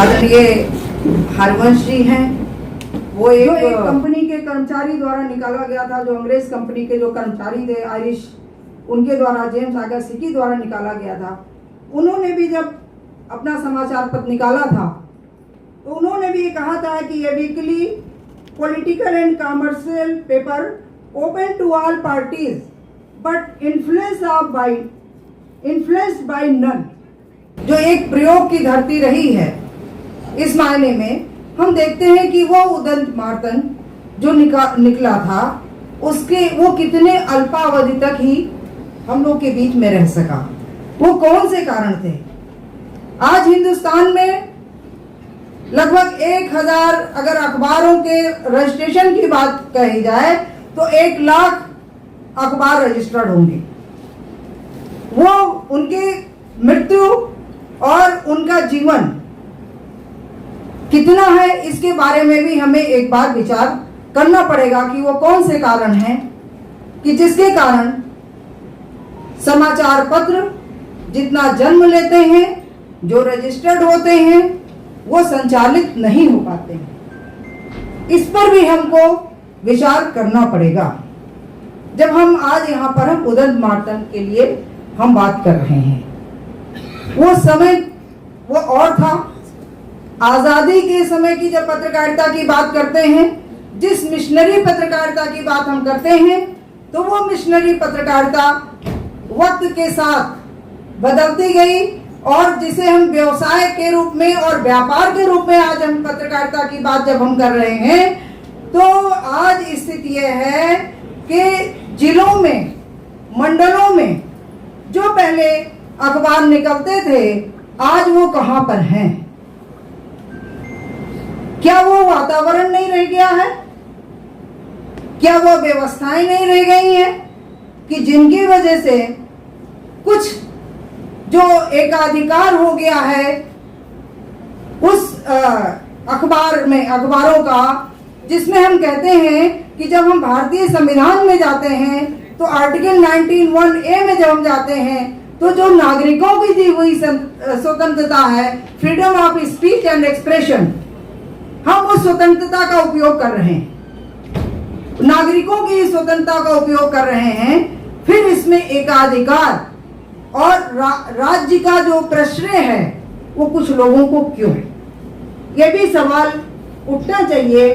आदरणीय हरवंश जी हैं, वो एक कंपनी के कर्मचारी द्वारा निकाला गया था, जो अंग्रेज कंपनी के जो कर्मचारी थे आयरिश, उनके द्वारा, जेम्स अगासिकी द्वारा निकाला गया था। उन्होंने भी जब अपना समाचार पत्र निकाला था तो उन्होंने भी कहा था कि ये weekly political and commercial paper open to all parties but influenced by none, जो एक प्रयोग की धरती रही है। इस मायने में हम देखते हैं कि वो उदंत मार्तन जो निकला था, उसके वो कितने अल्पावधि तक ही हम लोग के बीच में रह सका। वो कौन से कारण थे? आज हिंदुस्तान में लगभग 1000 अगर अखबारों के रजिस्ट्रेशन की बात कही जाए तो 1 लाख अखबार रजिस्टर्ड होंगे। वो उनकी मृत्यु और उनका जीवन कितना है, इसके बारे में भी हमें एक बार विचार करना पड़ेगा कि वो कौन से कारण हैं कि जिसके कारण समाचार पत्र जितना जन्म लेते हैं, जो रजिस्टर्ड होते हैं, वो संचालित नहीं हो पाते हैं। इस पर भी हमको विचार करना पड़ेगा। जब हम आज यहाँ पर हम उदंत मार्तन के लिए हम बात कर रहे हैं, वो समय वो और था। आजादी के समय की जब पत्रकारिता की बात करते हैं, जिस मिशनरी पत्रकारिता की बात हम करते हैं, तो वो मिशनरी पत्रकारिता वक्त के साथ बदलती गई, और जिसे हम व्यवसाय के रूप में और व्यापार के रूप में आज हम पत्रकारिता की बात जब हम कर रहे हैं, तो आज स्थिति यह है कि जिलों में, मंडलों में जो पहले अखबार निकलते थे, आज वो कहां पर हैं? क्या वो वातावरण नहीं रह गया है? क्या वो व्यवस्थाएं नहीं रह गई हैं कि जिनकी वजह से कुछ जो एकाधिकार हो गया है उस अखबार में, अखबारों का, जिसमें हम कहते हैं कि जब हम भारतीय संविधान में जाते हैं तो आर्टिकल 19(1)(a) में जब हम जाते हैं तो जो नागरिकों की दी हुई स्वतंत्रता है, freedom of speech and expression, हम उस स्वतंत्रता का उपयोग कर रहे हैं, नागरिकों की स्वतंत्रता का उपयोग कर रहे हैं। फिर इसमें एकाधिकार और राज्य का जो प्रश्रय है वो कुछ लोगों को क्यों है? ये भी सवाल उठना चाहिए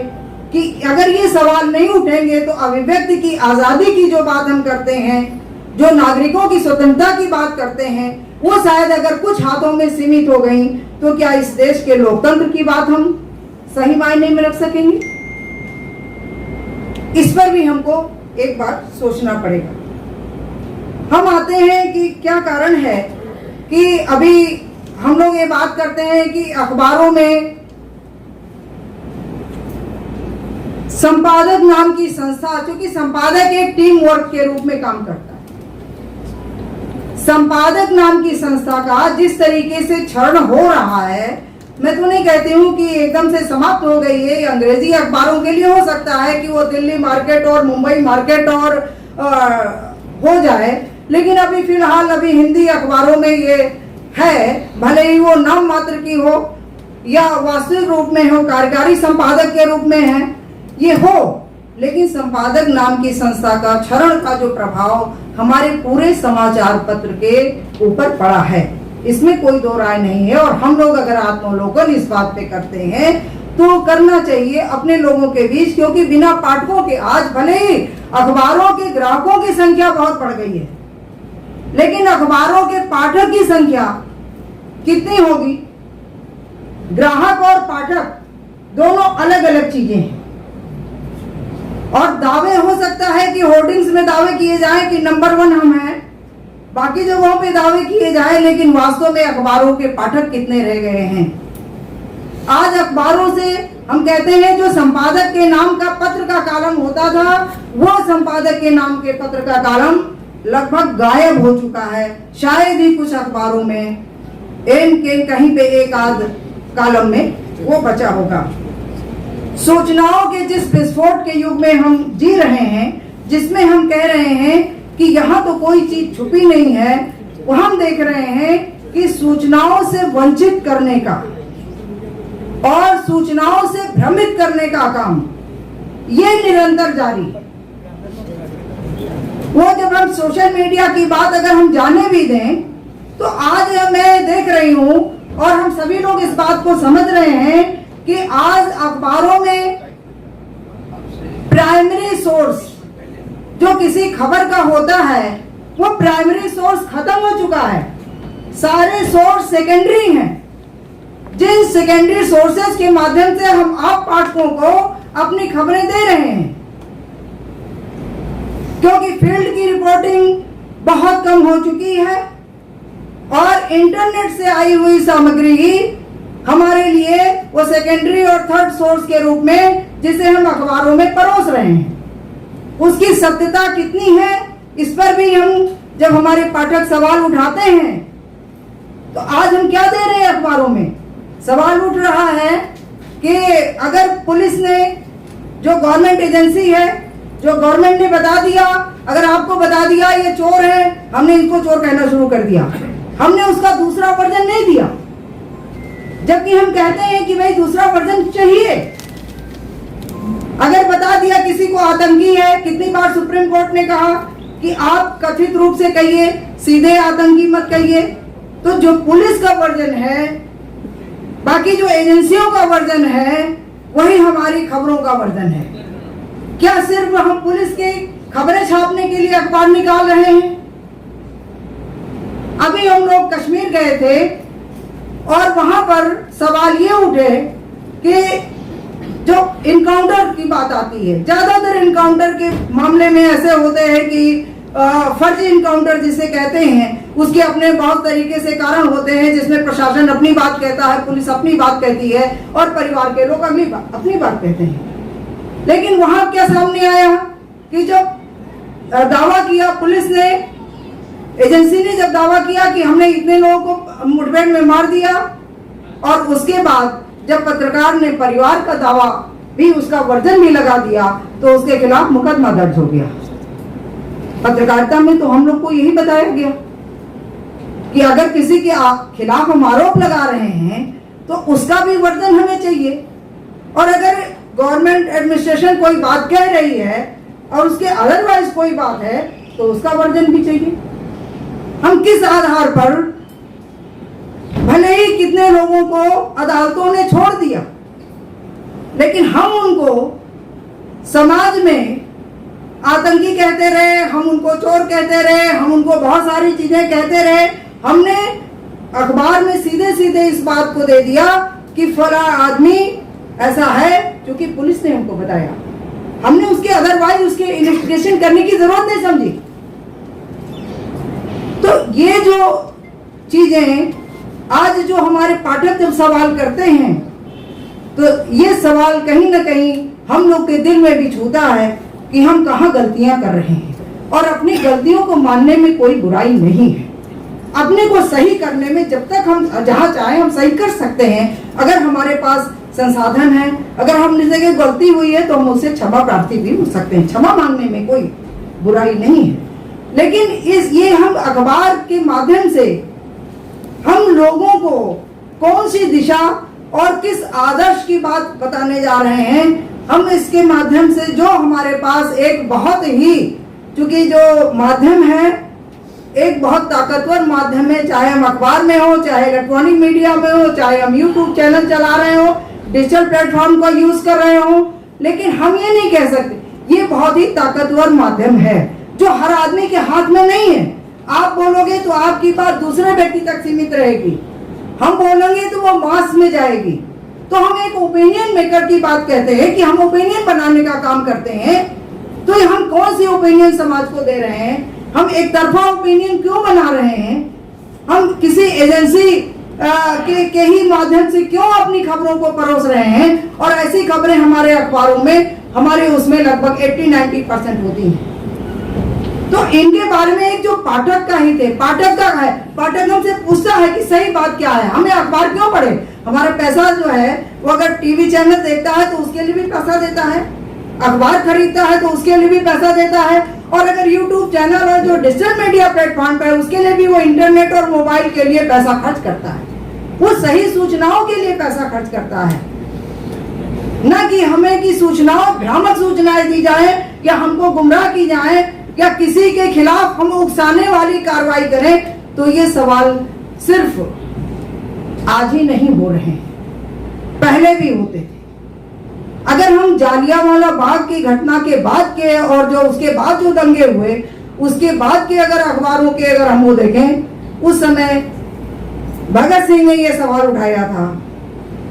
कि अगर ये सवाल नहीं उठेंगे तो अभिव्यक्ति की आजादी की जो बात हम करते हैं, जो नागरिकों की स्वतंत्रता की बात करते हैं, वो शायद अगर कुछ हाथों में सीमित हो गई तो क्या इस देश के लोकतंत्र की बात हम सही मायने में रख सकेंगे? इस पर भी हमको एक बार सोचना पड़ेगा। हम आते हैं कि क्या कारण है कि अभी हम लोग ये बात करते हैं कि अखबारों में संपादक नाम की संस्था, क्योंकि संपादक एक टीम वर्क के रूप में काम करता है, संपादक नाम की संस्था का जिस तरीके से क्षरण हो रहा है, मैं तो नहीं कहती हूँ कि एकदम से समाप्त हो गई है। अंग्रेजी अखबारों के लिए हो सकता है कि वो दिल्ली मार्केट और मुंबई मार्केट और हो जाए, लेकिन अभी फिलहाल अभी हिंदी अखबारों में ये है, भले ही वो नाम मात्र की हो या वास्तविक रूप में हो, कार्यकारी संपादक के रूप में है, ये हो, लेकिन संपादक नाम की संस्था का क्षरण का जो प्रभाव हमारे पूरे समाचार पत्र के ऊपर पड़ा है, इसमें कोई दो राय नहीं है। और हम लोग अगर आत्मावलोकन इस बात पे करते हैं तो करना चाहिए अपने लोगों के बीच, क्योंकि बिना पाठकों के, आज भले ही अखबारों के ग्राहकों की संख्या बहुत बढ़ गई है, लेकिन अखबारों के पाठक की संख्या कितनी होगी? ग्राहक और पाठक दोनों अलग अलग चीजें हैं। और दावे हो सकता है कि होर्डिंग्स में दावे किए जाएं कि नंबर 1 हम हैं, बाकी जगहों पे दावे किए जाएं, लेकिन वास्तव में अखबारों के पाठक कितने रह गए हैं? आज अखबारों से हम कहते हैं जो संपादक के नाम का पत्र का कॉलम होता था, वो संपादक के नाम के पत्र का कॉलम लगभग गायब हो चुका है। शायद ही कुछ अखबारों में कहीं पे एक आध कॉलम में वो बचा होगा। सूचनाओं के जिस विस्फोट के युग में हम जी रहे हैं, जिसमें हम कह रहे हैं कि यहाँ तो कोई चीज छुपी नहीं है, वो हम देख रहे हैं कि सूचनाओं से वंचित करने का और सूचनाओं से भ्रमित करने का काम ये निरंतर जारी है। वो जब हम सोशल मीडिया की बात अगर हम जाने भी दें तो आज मैं देख रही हूं और हम सभी लोग इस बात को समझ रहे हैं कि आज अखबारों में प्राइमरी सोर्स जो किसी खबर का होता है वो प्राइमरी सोर्स खत्म हो चुका है। सारे सोर्स सेकेंडरी हैं, जिन सेकेंडरी सोर्सेज के माध्यम से हम आप पाठकों को अपनी खबरें दे रहे हैं, क्योंकि फील्ड की रिपोर्टिंग बहुत कम हो चुकी है और इंटरनेट से आई हुई सामग्री ही हमारे लिए वो सेकेंडरी और थर्ड सोर्स के रूप में जिसे हम अखबारों में परोस रहे हैं। उसकी सत्यता कितनी है इस पर भी हम जब हमारे पाठक सवाल उठाते हैं तो आज हम क्या दे रहे हैं अखबारों में? सवाल उठ रहा है कि अगर पुलिस ने, जो गवर्नमेंट एजेंसी है, जो गवर्नमेंट ने बता दिया, अगर आपको बता दिया ये चोर है, हमने इनको चोर कहना शुरू कर दिया, हमने उसका दूसरा वर्जन नहीं दिया, जबकि हम कहते हैं कि भाई दूसरा वर्जन चाहिए। अगर बता दिया किसी को आतंकी है, कितनी बार सुप्रीम कोर्ट ने कहा कि आप कथित रूप से कहिए, सीधे आतंकी मत कहिए। तो जो पुलिस का वर्जन है, बाकी जो एजेंसियों का वर्जन है, वही हमारी खबरों का वर्जन है। क्या सिर्फ हम पुलिस की खबरें छापने के लिए अखबार निकाल रहे हैं? अभी हम लोग कश्मीर गए थे और वहां पर सवाल ये उठे कि जो इनकाउंटर की बात आती है, ज्यादातर इनकाउंटर के मामले में ऐसे होते हैं कि फर्जी इनकाउंटर जिसे कहते हैं, उसके अपने बहुत तरीके से कारण होते हैं, जिसमें प्रशासन अपनी बात कहता है, पुलिस अपनी बात कहती है और परिवार के लोग अपनी बात कहते हैं। लेकिन वहां क्या सामने आया कि जब दावा किया पुलिस ने, एजेंसी ने जब दावा किया कि हमने इतने लोगों को मुठभेड़ में मार दिया, और उसके बाद जब पत्रकार ने परिवार का दावा भी, उसका वर्जन भी लगा दिया, तो उसके खिलाफ मुकदमा दर्ज हो गया। पत्रकारिता में तो हम लोग को यही बताया गया कि अगर किसी के खिलाफ हम आरोप लगा रहे हैं तो उसका भी वर्जन हमें चाहिए, और अगर गवर्नमेंट एडमिनिस्ट्रेशन कोई बात कह रही है और उसके अदरवाइज कोई बात है तो उसका वर्जन भी चाहिए। हम किस आधार पर, भले ही कितने लोगों को अदालतों ने छोड़ दिया, लेकिन हम उनको समाज में आतंकी कहते रहे, हम उनको चोर कहते रहे, हम उनको बहुत सारी चीजें कहते रहे। हमने अखबार में सीधे सीधे इस बात को दे दिया कि फला आदमी ऐसा है, क्योंकि पुलिस ने हमको बताया। हमने उसके अदरवाइज उसके इन्वेस्टिगेशन करने की जरूरत नहीं समझी। तो ये जो चीजें आज जो हमारे पाठक जब सवाल करते हैं, तो ये सवाल कहीं ना कहीं हम लोग के दिल में भी छूता है कि हम कहाँ गलतियां कर रहे हैं, और अपनी गलतियों को मानने में कोई बुराई नहीं है। अपने को सही करने में जब तक हम जहाँ चाहे हम सही कर सकते हैं। अगर हमारे पास संसाधन है, अगर हमने जगह गलती हुई है तो हम उससे क्षमा प्रार्थी भी हो सकते हैं, क्षमा मांगने में कोई बुराई नहीं है। लेकिन ये हम अखबार के माध्यम से हम लोगों को कौन सी दिशा और किस आदर्श की बात बताने जा रहे हैं, हम इसके माध्यम से जो हमारे पास एक बहुत ही, चूंकि जो माध्यम है एक बहुत ताकतवर माध्यम है, चाहे हम अखबार में हो, चाहे इलेक्ट्रॉनिक मीडिया में हो, चाहे हम यूट्यूब चैनल चला रहे हो, डिजिटल प्लेटफॉर्म का यूज कर रहे हो, लेकिन हम ये नहीं कह सकते ये बहुत ही ताकतवर माध्यम है जो हर आदमी के हाथ में नहीं है। आप बोलोगे तो आपकी बात दूसरे व्यक्ति तक सीमित रहेगी, हम बोलेंगे तो वो मास में जाएगी। तो हम एक ओपिनियन मेकर की बात कहते हैं कि हम ओपिनियन बनाने का काम करते हैं। तो हम कौन सी ओपिनियन समाज को दे रहे हैं? हम एक तरफा ओपिनियन क्यों बना रहे हैं? हम किसी एजेंसी के ही माध्यम से क्यों अपनी खबरों को परोस रहे हैं? और ऐसी खबरें हमारे अखबारों में, हमारे उसमें लगभग 80-90% होती हैं। तो इनके बारे में एक जो पाठक का ही थे, पाठक का है, पाठक हमसे पूछता है कि सही बात क्या है, हमें अखबार क्यों पढ़े? हमारा पैसा जो है वो अगर टीवी चैनल देखता है तो उसके लिए भी पैसा देता है, अखबार खरीदता है तो उसके लिए भी पैसा देता है, और अगर यूट्यूब चैनल और जो डिजिटल मीडिया प्लेटफॉर्म पर है उसके लिए भी वो इंटरनेट और मोबाइल के लिए पैसा खर्च करता है, वो सही सूचनाओं के लिए पैसा खर्च करता है। न कि हमें की सूचनाओं, भ्रामक सूचनाएं दी जाए या हमको गुमराह की जाए या किसी के खिलाफ हम उकसाने वाली कार्रवाई करें। तो ये सवाल सिर्फ आज ही नहीं हो रहे हैं, पहले भी होते थे। अगर हम जालियांवाला बाग की घटना के बाद के और जो उसके बाद जो दंगे हुए उसके बाद के अगर अखबारों के अगर हम वो देखें, उस समय भगत सिंह ने ये सवाल उठाया था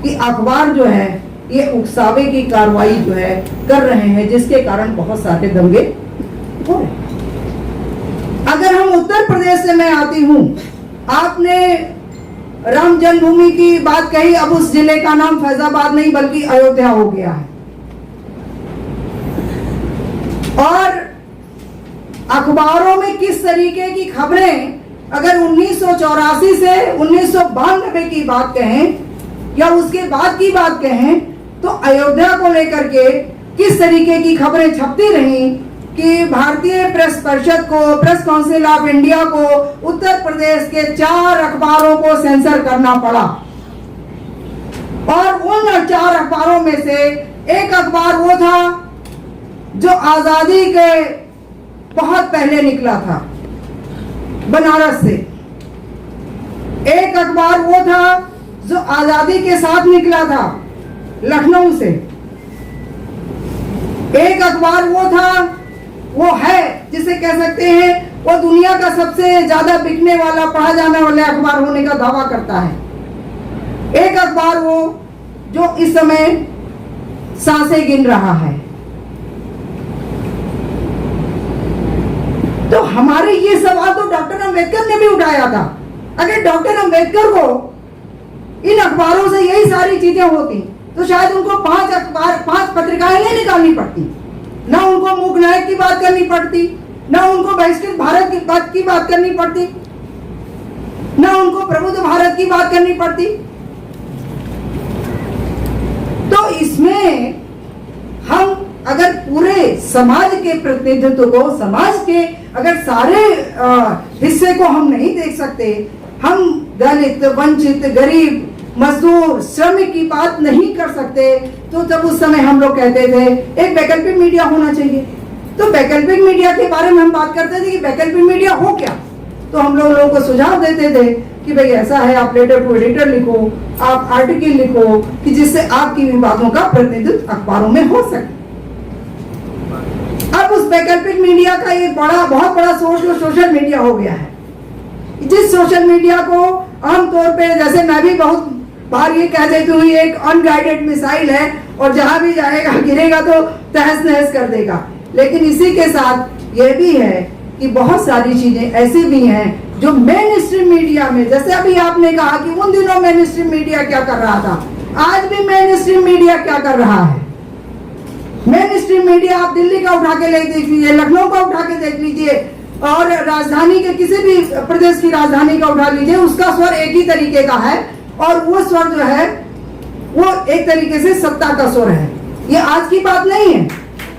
कि अखबार जो है ये उकसावे की कार्रवाई जो है कर रहे हैं, जिसके कारण बहुत सारे दंगे हो रहे हैं। अगर हम उत्तर प्रदेश से मैं आती हूं, आपने राम जन्मभूमि की बात कही, अब उस जिले का नाम फैजाबाद नहीं बल्कि अयोध्या हो गया है। और अखबारों में किस तरीके की खबरें, अगर 1984 से 1992 की बात कहें या उसके बाद की बात कहें, तो अयोध्या को लेकर के किस तरीके की खबरें छपती रही कि भारतीय प्रेस परिषद को, प्रेस काउंसिल ऑफ इंडिया को उत्तर प्रदेश के 4 अखबारों को सेंसर करना पड़ा। और उन 4 अखबारों में से एक अखबार वो था जो आजादी के बहुत पहले निकला था, बनारस से। एक अखबार वो था जो आजादी के साथ निकला था, लखनऊ से। एक अखबार वो था, वो है जिसे कह सकते हैं वो दुनिया का सबसे ज्यादा बिकने वाला, पढ़ा जाने वाला अखबार होने का दावा करता है। एक अखबार वो जो इस समय सांसें गिन रहा है। तो हमारे ये सवाल तो डॉक्टर अंबेडकर ने भी उठाया था। अगर डॉक्टर अंबेडकर को इन अखबारों से यही सारी चीजें होती तो शायद उनको 5 पत्रिकाएं नहीं निकालनी पड़ती, ना उनको मूक नायक की बात करनी पड़ती, ना उनको बहिष्कृत भारत की बात करनी पड़ती, ना उनको प्रबुद्ध भारत की बात करनी पड़ती। तो इसमें हम अगर पूरे समाज के प्रतिनिधित्व को, समाज के अगर सारे हिस्से को हम नहीं देख सकते, हम दलित, वंचित, गरीब, मजदूर, श्रमिक की बात नहीं कर सकते, तो तब उस समय हम लोग कहते थे एक वैकल्पिक मीडिया होना चाहिए। तो वैकल्पिक मीडिया के बारे में हम बात करते थे कि वैकल्पिक मीडिया हो क्या। तो हम लोगों को सुझाव देते थे कि भाई ऐसा है, आप लेटर टू एडिटर लिखो, आप आर्टिकल लिखो कि जिससे आपकी भी बातों का प्रतिनिधित्व अखबारों में हो सके। अब उस वैकल्पिक मीडिया का एक बहुत बड़ा सोर्स जो सोशल मीडिया हो गया है, जिस सोशल मीडिया को आमतौर पे, जैसे मैं भी बहुत बार ये कह देती हूँ, एक अनगाइडेड मिसाइल है और जहां भी जाएगा गिरेगा तो तहस नहस कर देगा। लेकिन इसी के साथ ये भी है कि बहुत सारी चीजें ऐसी भी हैं जो मेन स्ट्रीम मीडिया में, जैसे अभी आपने कहा कि उन दिनों मेन स्ट्रीम मीडिया क्या कर रहा था, आज भी मेन स्ट्रीम मीडिया क्या कर रहा है। मेन स्ट्रीम मीडिया आप दिल्ली का उठा के देख लीजिए, लखनऊ का उठा के देख लीजिए, और राजधानी के किसी भी प्रदेश की राजधानी का उठा लीजिए, उसका स्वर एक ही तरीके का है और वो स्वर जो है वो एक तरीके से सत्ता का स्वर है। ये आज की बात नहीं है,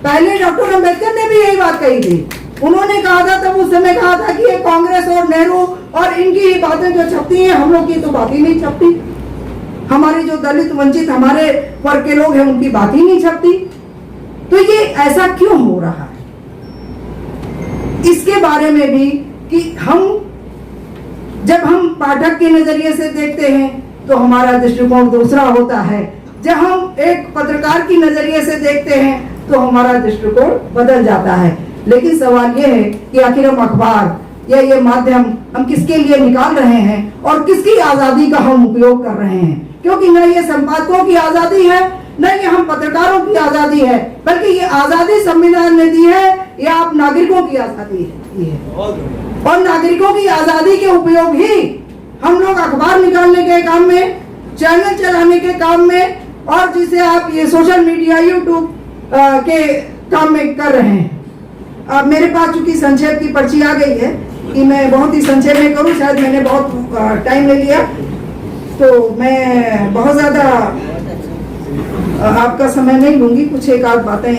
पहले डॉक्टर अंबेडकर ने भी यही बात कही थी। उन्होंने कहा था, तब उस समय कहा था कि ये कांग्रेस और नेहरू और इनकी ही बातें जो छपती हैं, हम लोग की तो बात ही नहीं छपती, हमारे जो दलित, वंचित, हमारे वर्ग के लोग हैं उनकी बात ही नहीं छपती। तो ये ऐसा क्यों हो रहा है, इसके बारे में भी कि जब हम पाठक के नजरिए से देखते हैं तो हमारा दृष्टिकोण दूसरा होता है, जब हम एक पत्रकार की नजरिए से देखते हैं तो हमारा दृष्टिकोण बदल जाता है। लेकिन सवाल ये है कि आखिर हम अखबार या ये माध्यम हम किसके लिए निकाल रहे हैं और किसकी आजादी का हम उपयोग कर रहे हैं, क्योंकि न ये संपादकों की आजादी है, न ये हम पत्रकारों की आजादी है, बल्कि ये आजादी संविधान ने दी है, या आप नागरिकों की आजादी है। और नागरिकों की आजादी के उपयोग ही हम लोग अखबार निकालने के काम में, चैनल चलाने के काम में, और जिसे आप ये सोशल मीडिया, यूट्यूब के काम में कर रहे हैं। अब मेरे पास चूंकि संक्षेप की पर्ची आ गई है कि मैं बहुत ही संक्षेप में करूं, शायद मैंने बहुत टाइम ले लिया, तो मैं बहुत ज्यादा आपका समय नहीं लूंगी, कुछ एक आध बातें